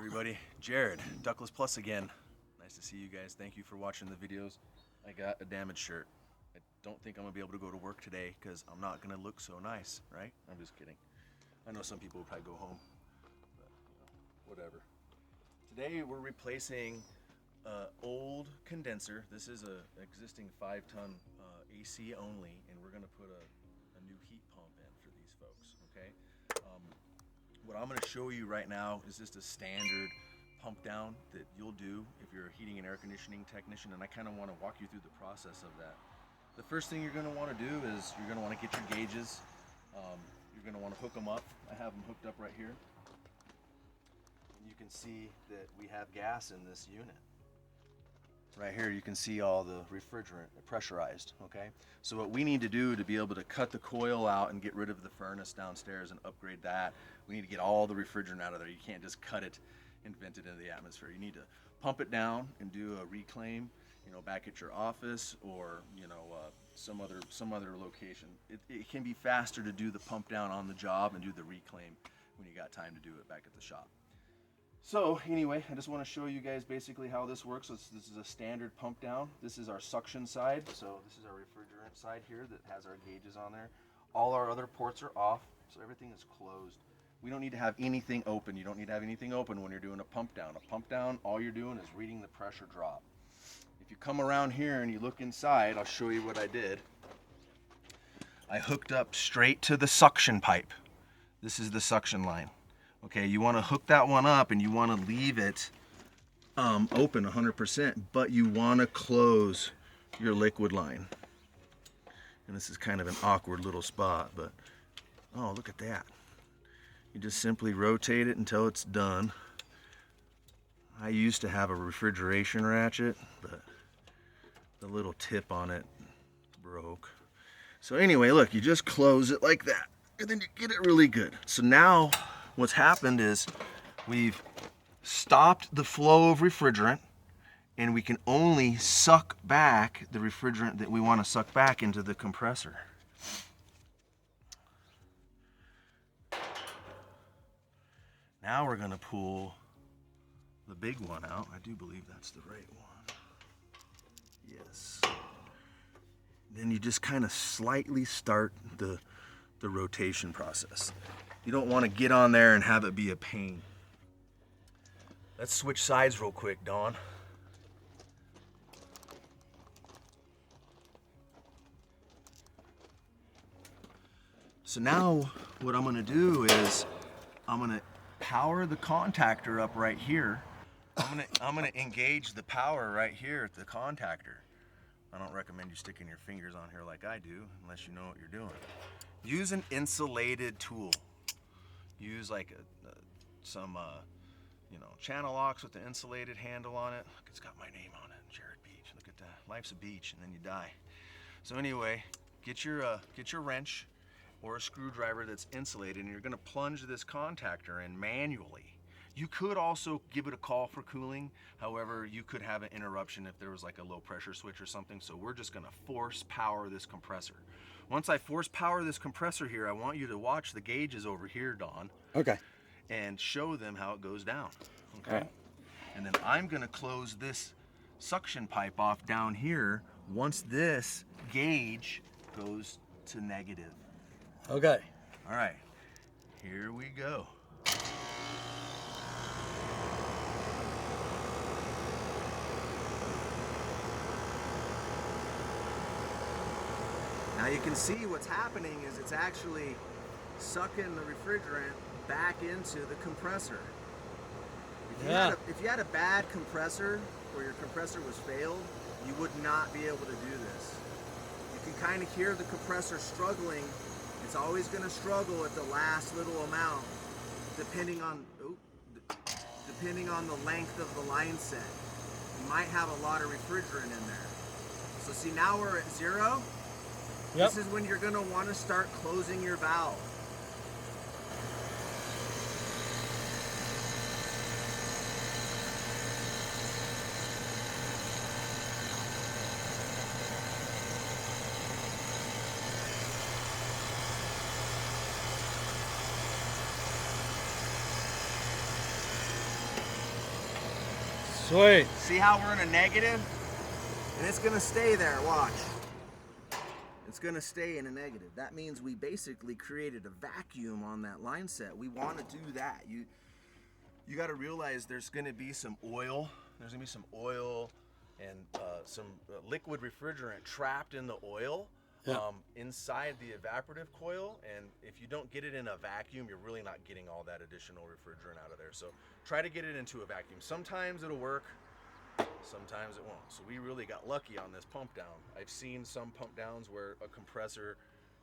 Everybody, Jared, Ductless Plus again. Nice to see you guys. Thank you for watching the videos. I got a damaged shirt. I don't think I'm gonna be able to go to work today because I'm not gonna look so nice, right? I'm just kidding. I know some people will probably go home, but whatever. Today we're replacing old condenser. This is a existing 5-ton AC only, and we're gonna put a new heat pump in for these folks, okay? What I'm going to show you right now is just a standard pump down that you'll do if you're a heating and air conditioning technician, and I kind of want to walk you through the process of that. The first thing you're going to want to do is you're going to want to get your gauges. You're going to want to hook them up. I have them hooked up right here. And you can see that we have gas in this unit. Right here you can see all the refrigerant pressurized, okay? So what we need to do to be able to cut the coil out and get rid of the furnace downstairs and upgrade that, we need to get all the refrigerant out of there. You can't just cut it and vent it into the atmosphere. You need to pump it down and do a reclaim, you know, back at your office or, you know, some other location. It can be faster to do the pump down on the job and do the reclaim when you got time to do it back at the shop. So anyway, I just want to show you guys basically how this works. So this is a standard pump down. This is our suction side. So this is our refrigerant side here that has our gauges on there. All our other ports are off, so everything is closed. We don't need to have anything open. You don't need to have anything open when you're doing a pump down. A pump down, all you're doing is reading the pressure drop. If you come around here and you look inside, I'll show you what I did. I hooked up straight to the suction pipe. This is the suction line. Okay, you want to hook that one up and you want to leave it open 100%, but you want to close your liquid line. And this is kind of an awkward little spot, but oh, look at that. You just simply rotate it until it's done. I used to have a refrigeration ratchet, but the little tip on it broke. So anyway, look, you just close it like that, and then you get it really good. So now, what's happened is we've stopped the flow of refrigerant, and we can only suck back the refrigerant that we want to suck back into the compressor. Now we're going to pull the big one out. I do believe that's the right one. Yes. Then you just kind of slightly start the rotation process. You don't want to get on there and have it be a pain. Let's switch sides real quick, Dawn. So now what I'm going to do is I'm going to power the contactor up right here. I'm going to engage the power right here at the contactor. I don't recommend you sticking your fingers on here like I do unless you know what you're doing. Use an insulated tool. Use like some channel locks with the insulated handle on it. Look, it's got my name on it, Jared Beach. Look at that. Life's a beach, and then you die. So anyway, get your wrench or a screwdriver that's insulated, and you're going to plunge this contactor in manually. You could also give it a call for cooling. However, you could have an interruption if there was like a low pressure switch or something. So we're just going to force power this compressor. Once I force power this compressor here, I want you to watch the gauges over here, Dawn. Okay. And show them how it goes down. Okay. Right. And then I'm going to close this suction pipe off down here once this gauge goes to negative. Okay. All right. Here we go. Now you can see what's happening is it's actually sucking the refrigerant back into the compressor. If you had a bad compressor or your compressor was failed, you would not be able to do this. You can kind of hear the compressor struggling. It's always going to struggle at the last little amount, depending on the length of the line set. You might have a lot of refrigerant in there. So see, now we're at 0. Yep. This is when you're going to want to start closing your valve. Sweet. See how we're in a negative? And it's gonna stay there, watch. It's gonna stay in a negative. That means we basically created a vacuum on that line set. We wanna do that. You gotta realize there's gonna be some oil. There's gonna be some oil and some liquid refrigerant trapped in the oil. Yeah. Inside the evaporative coil, and if you don't get it in a vacuum, you're really not getting all that additional refrigerant out of there. So try to get it into a vacuum. Sometimes it'll work, sometimes it won't. So we really got lucky on this pump down. I've seen some pump downs where a compressor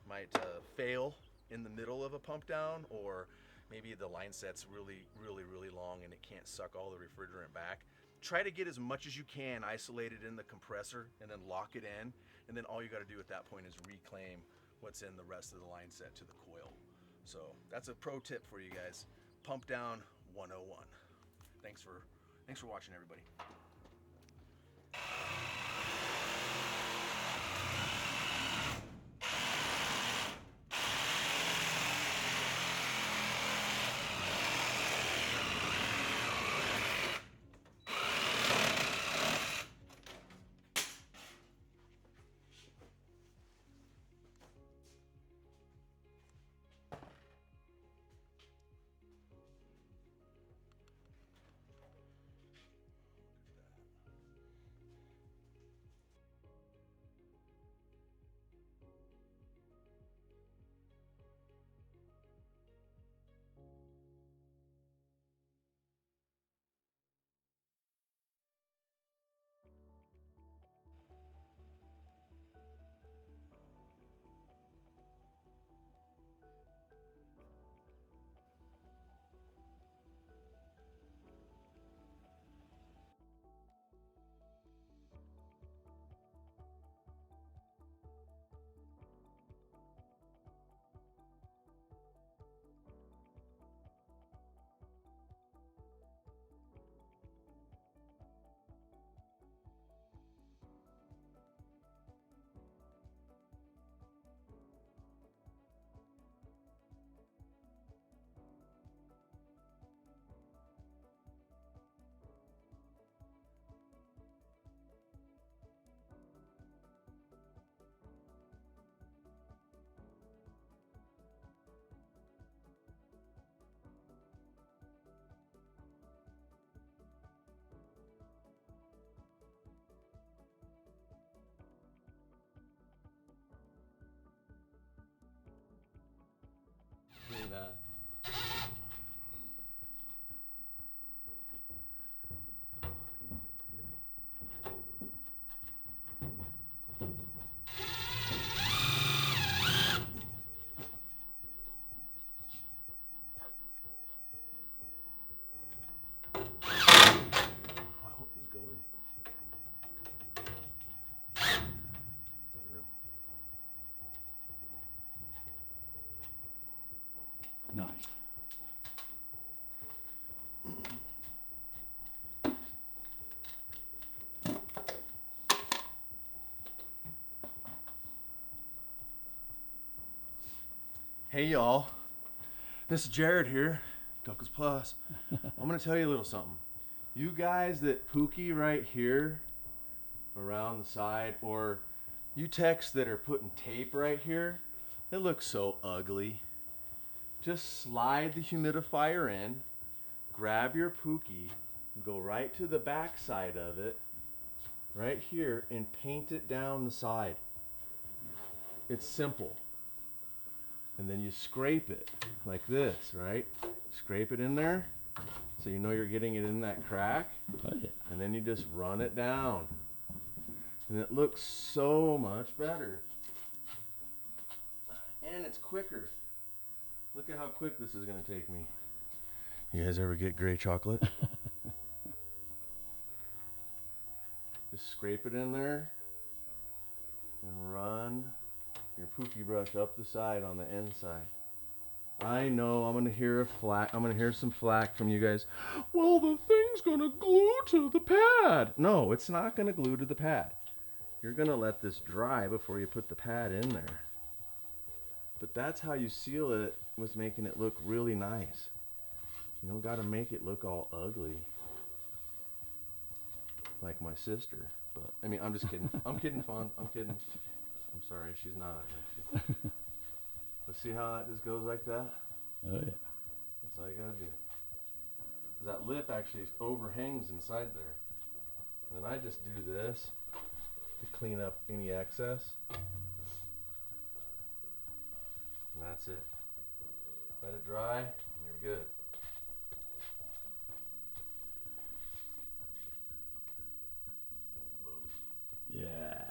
might fail in the middle of a pump down, or maybe the line set's really long and it can't suck all the refrigerant back. Try to get as much as you can isolated in the compressor and then lock it in. And then all you got to do at that point is reclaim what's in the rest of the line set to the coil. So that's a pro tip for you guys. Pump down 101. Thanks for watching, everybody. Do that. Well, it's going. Nice. Hey y'all, this is Jared here, Ductless Plus. I'm gonna tell you a little something. You guys that pookie right here around the side, or you techs that are putting tape right here, it looks so ugly. Just slide the humidifier in, grab your pookie, go right to the back side of it, right here, and paint it down the side. It's simple. And then you scrape it like this, right? Scrape it in there so you know you're getting it in that crack. Put it. And then you just run it down. And it looks so much better. And it's quicker. Look at how quick this is gonna take me. You guys ever get gray chocolate? Just scrape it in there and run your pookie brush up the side on the inside. I know I'm gonna hear some flack from you guys. Well, the thing's gonna glue to the pad. No, it's not gonna glue to the pad. You're gonna let this dry before you put the pad in there. But that's how you seal it, with making it look really nice. You don't gotta make it look all ugly. like my sister. But I mean, I'm just kidding. I'm kidding, Fawn. I'm kidding. I'm sorry, she's not. But see how that just goes like that? Oh yeah. That's all you gotta do. 'Cause that lip actually overhangs inside there. And then I just do this to clean up any excess. And that's it. Let it dry and you're good. Yeah.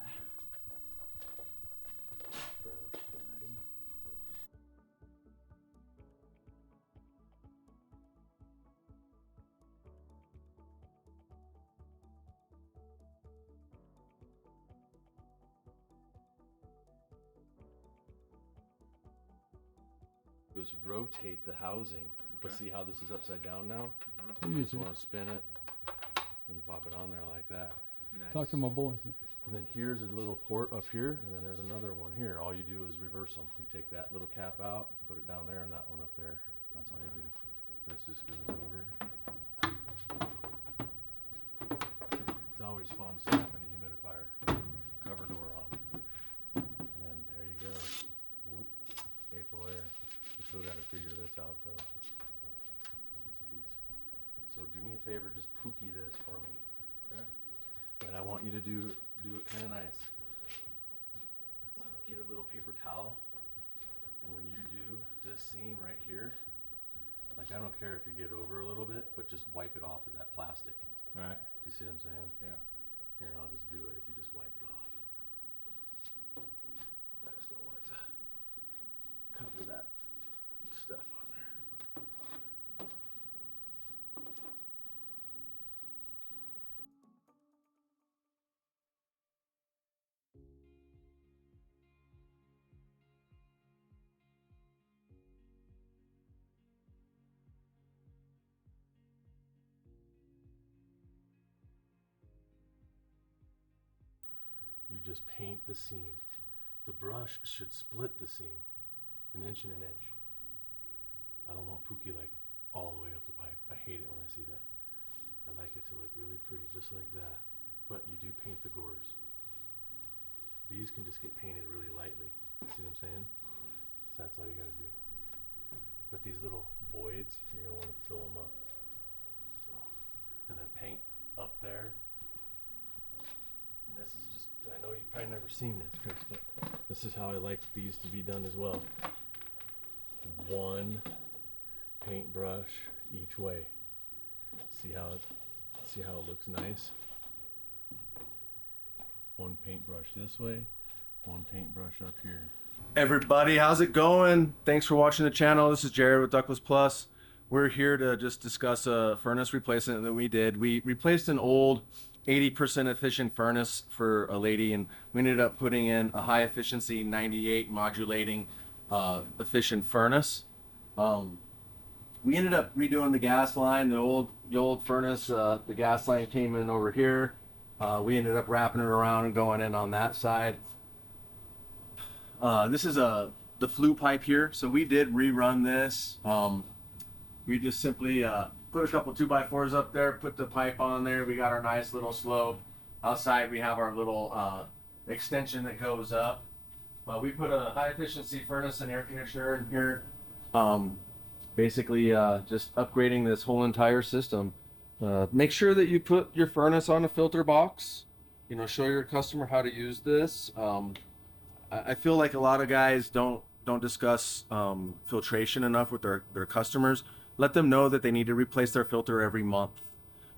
Just rotate the housing. But see how this is upside down now? You Just want to spin it and pop it on there like that. Nice. Talk to my boys. And then here's a little port up here, and then there's another one here. All you do is reverse them. You take that little cap out, put it down there, and that one up there. That's all you do. This just goes over. It's always fun snapping a humidifier cover door on. And there you go. Oop. AprilAire. We still got to figure this out though. This piece. So do me a favor, just pookie this for me. Okay? And I want you to do it kind of nice. Get a little paper towel, and when you do this seam right here, like I don't care if you get over a little bit, but just wipe it off of that plastic. Right. Do you see what I'm saying? Yeah. Here, I'll just do it if you just wipe it off. I just don't want it to cover that stuff on there. You just paint the seam. The brush should split the seam an inch and an inch. I don't want pookie like all the way up the pipe. I hate it when I see that. I like it to look really pretty, just like that. But you do paint the gores. These can just get painted really lightly. See what I'm saying? So that's all you gotta do. But these little voids, you're gonna wanna fill them up. So, and then paint up there. And this is just, I know you've probably never seen this, Chris, but this is how I like these to be done as well. One paintbrush each way. See how it looks nice? One paintbrush this way, one paintbrush up here. Everybody, how's it going? Thanks for watching the channel. This is Jared with Ductless Plus. We're here to just discuss a furnace replacement that we did. We replaced an old 80% efficient furnace for a lady, and we ended up putting in a high efficiency 98 modulating efficient furnace. We ended up redoing the gas line. The old furnace, the gas line came in over here. We ended up wrapping it around and going in on that side. This is the flue pipe here. So we did rerun this. We just simply put a couple 2x4s up there, put the pipe on there. We got our nice little slope. Outside we have our little extension that goes up. We put a high efficiency furnace and air conditioner in here. Basically just upgrading this whole entire system. Make sure that you put your furnace on a filter box. You know, show your customer how to use this. I feel like a lot of guys don't discuss filtration enough with their customers. Let them know that they need to replace their filter every month.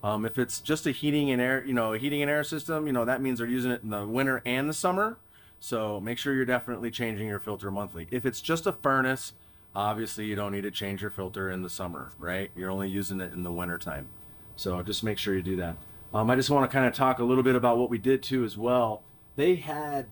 If it's just a heating and air system, that means they're using it in the winter and the summer. So make sure you're definitely changing your filter monthly. If it's just a furnace, obviously you don't need to change your filter in the summer, right? You're only using it in the winter time. So just make sure you do that. I just want to kind of talk a little bit about what we did too as well. They had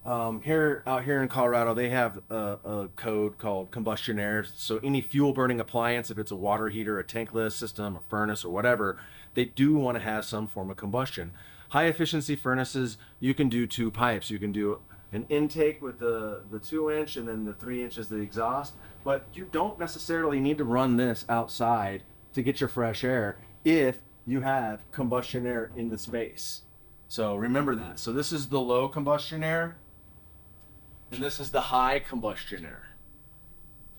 out here in Colorado, they have a code called combustion air. So any fuel burning appliance, if it's a water heater, a tankless system, a furnace, or whatever, they do want to have some form of combustion. High efficiency furnaces, you can do two pipes. You can do an intake with the 2-inch and then the 3 inches the exhaust, but you don't necessarily need to run this outside to get your fresh air if you have combustion air in the space. So remember that. So this is the low combustion air, and this is the high combustion air.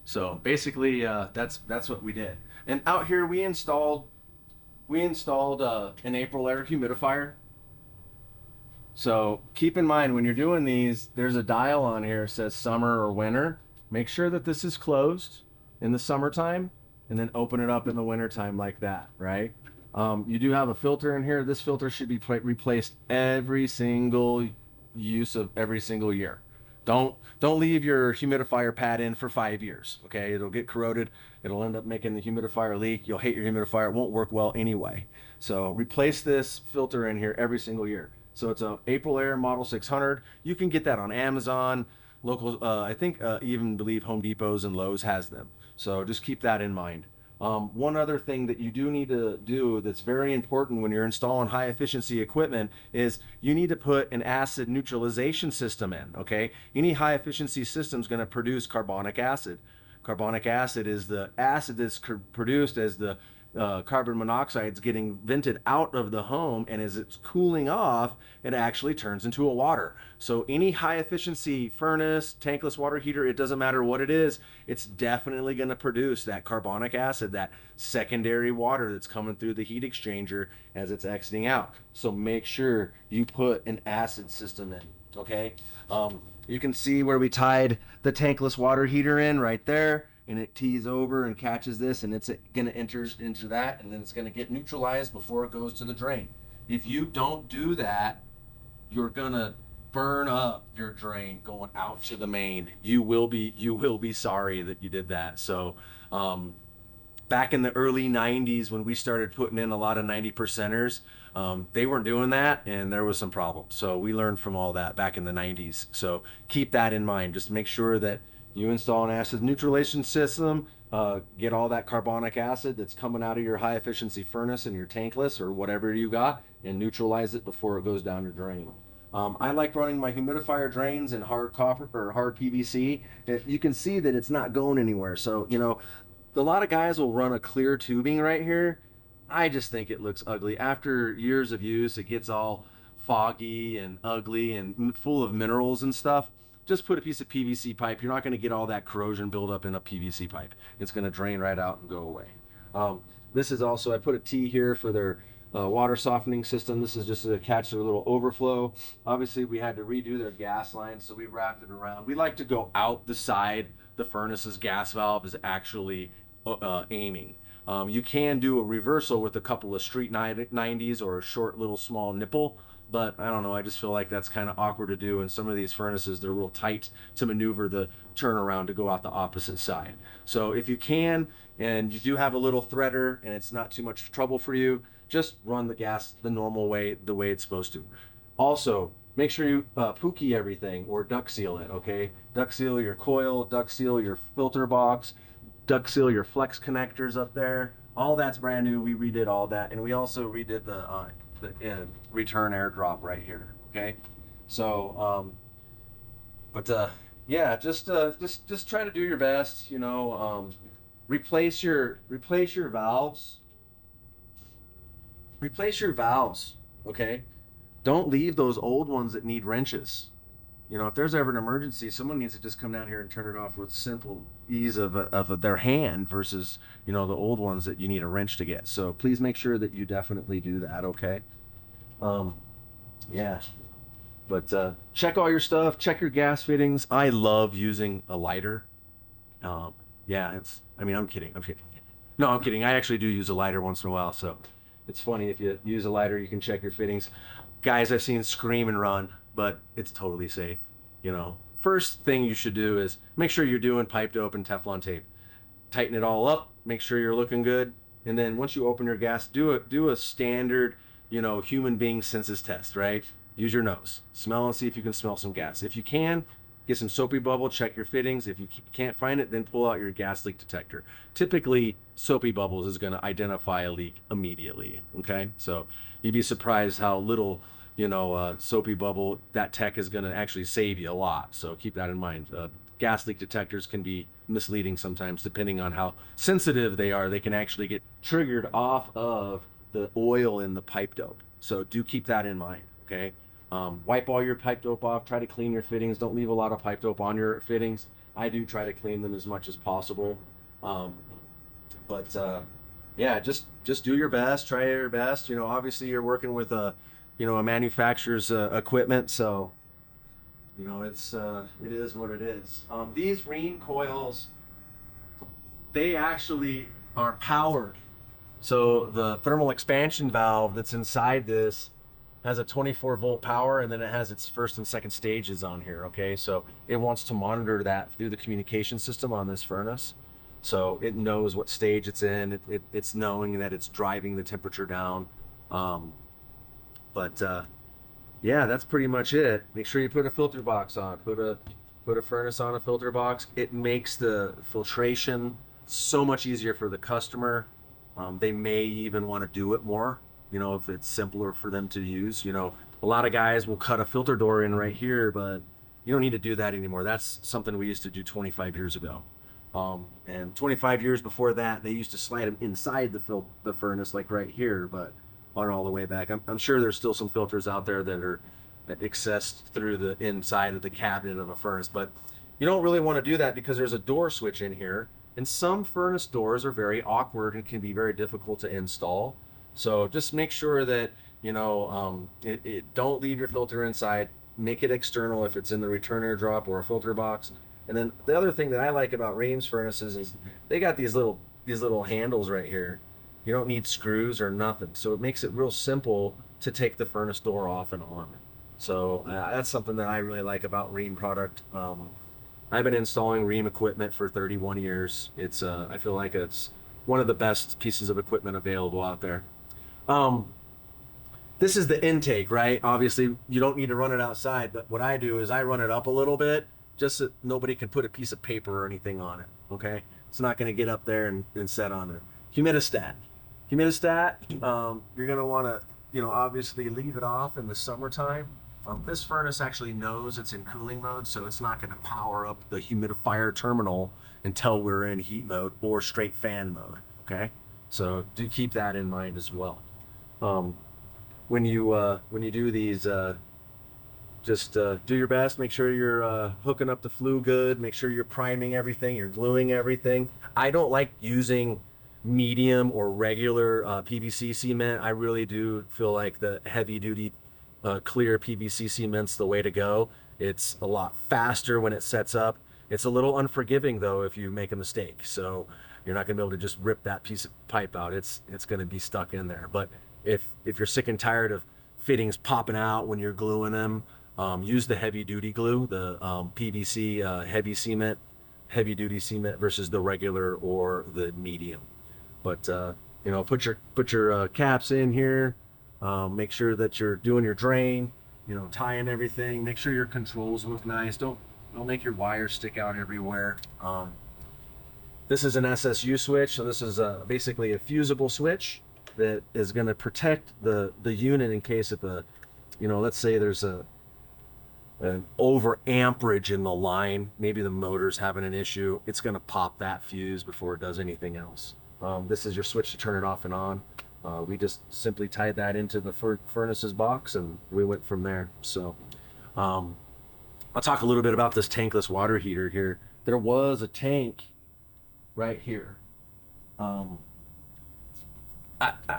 So basically, that's what we did. And out here we installed an AprilAire humidifier. So keep in mind when you're doing these, there's a dial on here that says summer or winter. Make sure that this is closed in the summertime, and then open it up in the wintertime like that, right? You do have a filter in here. This filter should be replaced every single use of every single year. Don't leave your humidifier pad in for 5 years, okay? It'll get corroded. It'll end up making the humidifier leak. You'll hate your humidifier. It won't work well anyway. So replace this filter in here every single year. So it's a AprilAire Model 600. You can get that on Amazon. Local, I think even believe Home Depots and Lowe's has them. So just keep that in mind. One other thing that you do need to do that's very important when you're installing high efficiency equipment is you need to put an acid neutralization system in, okay? Any high efficiency system is going to produce carbonic acid. Carbonic acid is the acid that's produced as the carbon monoxide is getting vented out of the home, and as it's cooling off, it actually turns into a water. So any high efficiency furnace, tankless water heater, it doesn't matter what it is, it's definitely going to produce that carbonic acid, that secondary water that's coming through the heat exchanger as it's exiting out. So make sure you put an acid system in, okay? You can see where we tied the tankless water heater in right there, and it tees over and catches this, and it's going to enter into that, and then it's going to get neutralized before it goes to the drain. If you don't do that, you're going to burn up your drain going out to the main. You will be sorry that you did that. So back in the early 90s when we started putting in a lot of 90%ers, they weren't doing that, and there was some problems. So we learned from all that back in the 90s. So keep that in mind. Just make sure that you install an acid neutralization system, get all that carbonic acid that's coming out of your high efficiency furnace and your tankless or whatever you got, and neutralize it before it goes down your drain. I like running my humidifier drains in hard copper or hard PVC. You can see that it's not going anywhere. So, you know, a lot of guys will run a clear tubing right here. I just think it looks ugly. After years of use, it gets all foggy and ugly and full of minerals and stuff. Just put a piece of PVC pipe. You're not going to get all that corrosion buildup in a PVC pipe. It's going to drain right out and go away. This is also, I put a T here for their water softening system. This is just to catch their little overflow. Obviously, we had to redo their gas line, so we wrapped it around. We like to go out the side. The furnace's gas valve is actually aiming. You can do a reversal with a couple of street 90s or a short little small nipple, but I don't know, I just feel like that's kind of awkward to do. And some of these furnaces, they're real tight to maneuver the turnaround to go out the opposite side. So if you can, and you do have a little threader and it's not too much trouble for you, just run the gas the normal way, the way it's supposed to. Also, make sure you pookie everything or duct seal it, okay? Duct seal your coil, duct seal your filter box, duct seal your flex connectors up there. All that's brand new. We redid all that, and we also redid the return air drop right here. Okay, so yeah, just try to do your best. You know, replace your valves. Replace your valves. Okay, don't leave those old ones that need wrenches. You know, if there's ever an emergency, someone needs to just come down here and turn it off with simple ease of their hand versus, you know, the old ones that you need a wrench to get. So please make sure that you definitely do that, okay? Yeah. But check all your stuff, check your gas fittings. I love using a lighter. Yeah, I'm kidding. No, I'm kidding. I actually do use a lighter once in a while, so it's funny. If you use a lighter, you can check your fittings. Guys I've seen scream and run, but it's totally safe. You know, first thing you should do is make sure you're doing piped open Teflon tape. Tighten it all up, make sure you're looking good, and then once you open your gas, do a standard, you know, human being senses test, right? Use your nose, smell and see if you can smell some gas. If you can, get some soapy bubble, check your fittings. If you can't find it, then pull out your gas leak detector. Typically, soapy bubbles is going to identify a leak immediately, okay? So you'd be surprised how little, you know, soapy bubble, that tech is going to actually save you a lot. So keep that in mind. Gas leak detectors can be misleading sometimes depending on how sensitive they are. They can actually get triggered off of the oil in the pipe dope. So do keep that in mind, okay? Wipe all your pipe dope off. Try to clean your fittings. Don't leave a lot of pipe dope on your fittings. I do try to clean them as much as possible. But yeah, just do your best. Try your best. You know, obviously you're working with a manufacturer's equipment, so you know it is what it is. These Rheem coils, they actually are powered. So the thermal expansion valve that's inside this has a 24-volt power, and then it has its first and second stages on here, okay? So it wants to monitor that through the communication system on this furnace. So it knows what stage it's in. It's knowing that it's driving the temperature down. Yeah, that's pretty much it. Make sure you put a filter box on. Put a furnace on a filter box. It makes the filtration so much easier for the customer. They may even want to do it more, you know, if it's simpler for them to use. You know, a lot of guys will cut a filter door in right here, but you don't need to do that anymore. That's something we used to do 25 years ago. And 25 years before that, they used to slide them inside the furnace, like right here, but on all the way back. I'm sure there's still some filters out there that accessed through the inside of the cabinet of a furnace, but you don't really want to do that because there's a door switch in here. And some furnace doors are very awkward and can be very difficult to install. So just make sure that, you know, don't leave your filter inside. Make it external if it's in the return air drop or a filter box. And then the other thing that I like about Rheem's furnaces is they got these little handles right here. You don't need screws or nothing. So it makes it real simple to take the furnace door off and on. So that's something that I really like about Rheem product. I've been installing Rheem equipment for 31 years. It's I feel like it's one of the best pieces of equipment available out there. This is the intake, right? Obviously, you don't need to run it outside, but what I do is I run it up a little bit just so nobody can put a piece of paper or anything on it, okay? It's not gonna get up there and set on it. Humidistat. Humidistat, you're gonna wanna, you know, obviously leave it off in the summertime. This furnace actually knows it's in cooling mode, so it's not going to power up the humidifier terminal until we're in heat mode or straight fan mode, okay? So do keep that in mind as well. When you do these, just do your best. Make sure you're hooking up the flue good. Make sure you're priming everything, you're gluing everything. I don't like using medium or regular PVC cement. I really do feel like the heavy duty clear PVC cement's the way to go. It's a lot faster when it sets up. It's a little unforgiving though if you make a mistake. So you're not gonna be able to just rip that piece of pipe out. It's gonna be stuck in there. But if you're sick and tired of fittings popping out when you're gluing them, use the heavy duty glue, the PVC heavy duty cement versus the regular or the medium. But you know, put your caps in here. Make sure that you're doing your drain, you know, tying everything. Make sure your controls look nice. Don't make your wires stick out everywhere. This is an SSU switch, so this is basically a fusible switch that is going to protect the unit in case of a, you know, let's say there's an over amperage in the line. Maybe the motor's having an issue. It's going to pop that fuse before it does anything else. This is your switch to turn it off and on. We just simply tied that into the furnace's box and we went from there. So I'll talk a little bit about this tankless water heater here. There was a tank right here.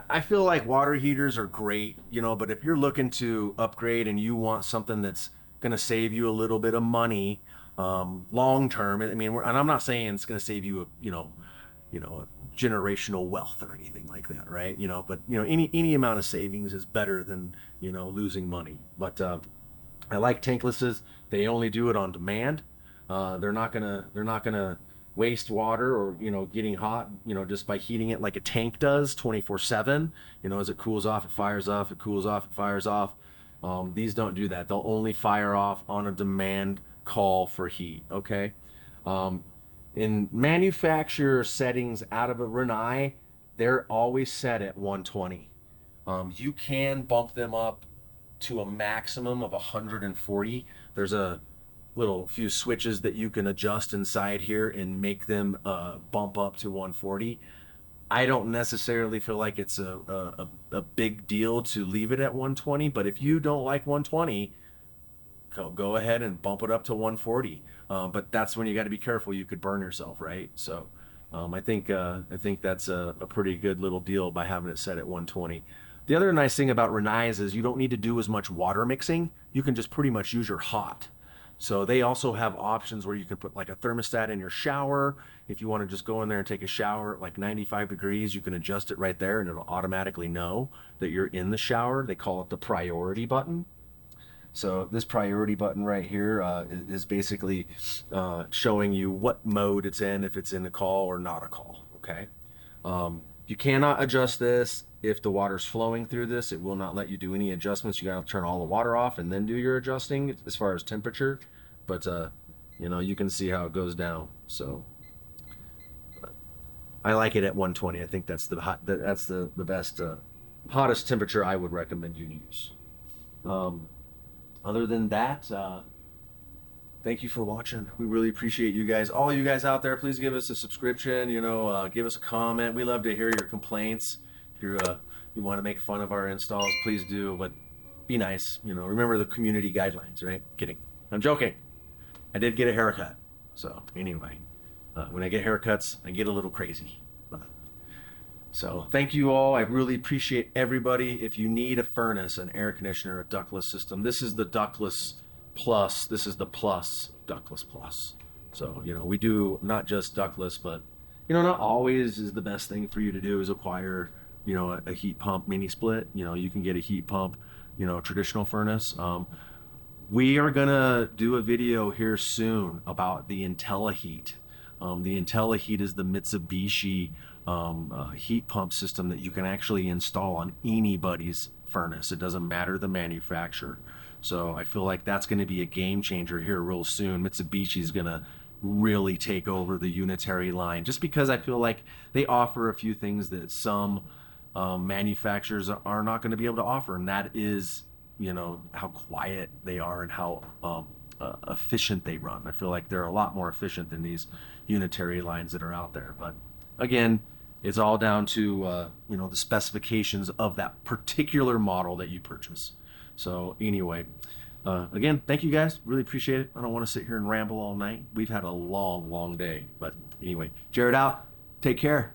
I feel like water heaters are great, you know, but if you're looking to upgrade and you want something that's going to save you a little bit of money long term, I mean, and I'm not saying it's going to save you a generational wealth or anything like that, right? You know, but you know, any amount of savings is better than, you know, losing money. But I like tanklesses. They only do it on demand. They're not gonna waste water or, you know, getting hot, you know, just by heating it like a tank does 24/7. You know, as it cools off, it fires off, it cools off, it fires off. These don't do that. They'll only fire off on a demand call for heat, okay? In manufacturer settings out of a Rinnai, they're always set at 120. You can bump them up to a maximum of 140. There's a little few switches that you can adjust inside here and make them bump up to 140. I don't necessarily feel like it's a big deal to leave it at 120, but if you don't like 120, go ahead and bump it up to 140. But that's when you got to be careful. You could burn yourself, right? So I think that's a pretty good little deal by having it set at 120. The other nice thing about Rheem's is you don't need to do as much water mixing. You can just pretty much use your hot. So they also have options where you can put like a thermostat in your shower. If you want to just go in there and take a shower at like 95 degrees, you can adjust it right there and it'll automatically know that you're in the shower. They call it the priority button. So this priority button right here is basically showing you what mode it's in, if it's in a call or not a call, okay? You cannot adjust this if the water's flowing through this. It will not let you do any adjustments. You gotta turn all the water off and then do your adjusting as far as temperature. But you know, you can see how it goes down. So I like it at 120. I think that's the best hottest temperature I would recommend you use. Other than that, thank you for watching. We really appreciate you guys. All you guys out there, please give us a subscription, you know, give us a comment. We love to hear your complaints. If you want to make fun of our installs, please do, but be nice. You know, remember the community guidelines, right? Kidding. I'm joking. I did get a haircut. So anyway, when I get haircuts, I get a little crazy. So thank you all. I really appreciate everybody. If you need a furnace, an air conditioner, a ductless system, this is the Ductless Plus. This is the Plus Ductless Plus. So, you know, we do not just ductless, but, you know, not always is the best thing for you to do is acquire, you know, a heat pump mini split. You know, you can get a heat pump, you know, traditional furnace. We are gonna do a video here soon about the IntelliHeat. The IntelliHeat is the Mitsubishi heat pump system that you can actually install on anybody's furnace. It doesn't matter the manufacturer. So I feel like that's going to be a game changer here real soon. Mitsubishi is going to really take over the unitary line, just because I feel like they offer a few things that some manufacturers are not going to be able to offer, and that is, you know, how quiet they are and how efficient they run. I feel like they're a lot more efficient than these unitary lines that are out there. But again, it's all down to you know, the specifications of that particular model that you purchase. So anyway, again, thank you guys. Really appreciate it. I don't want to sit here and ramble all night. We've had a long day. But anyway, Jared out. Take care.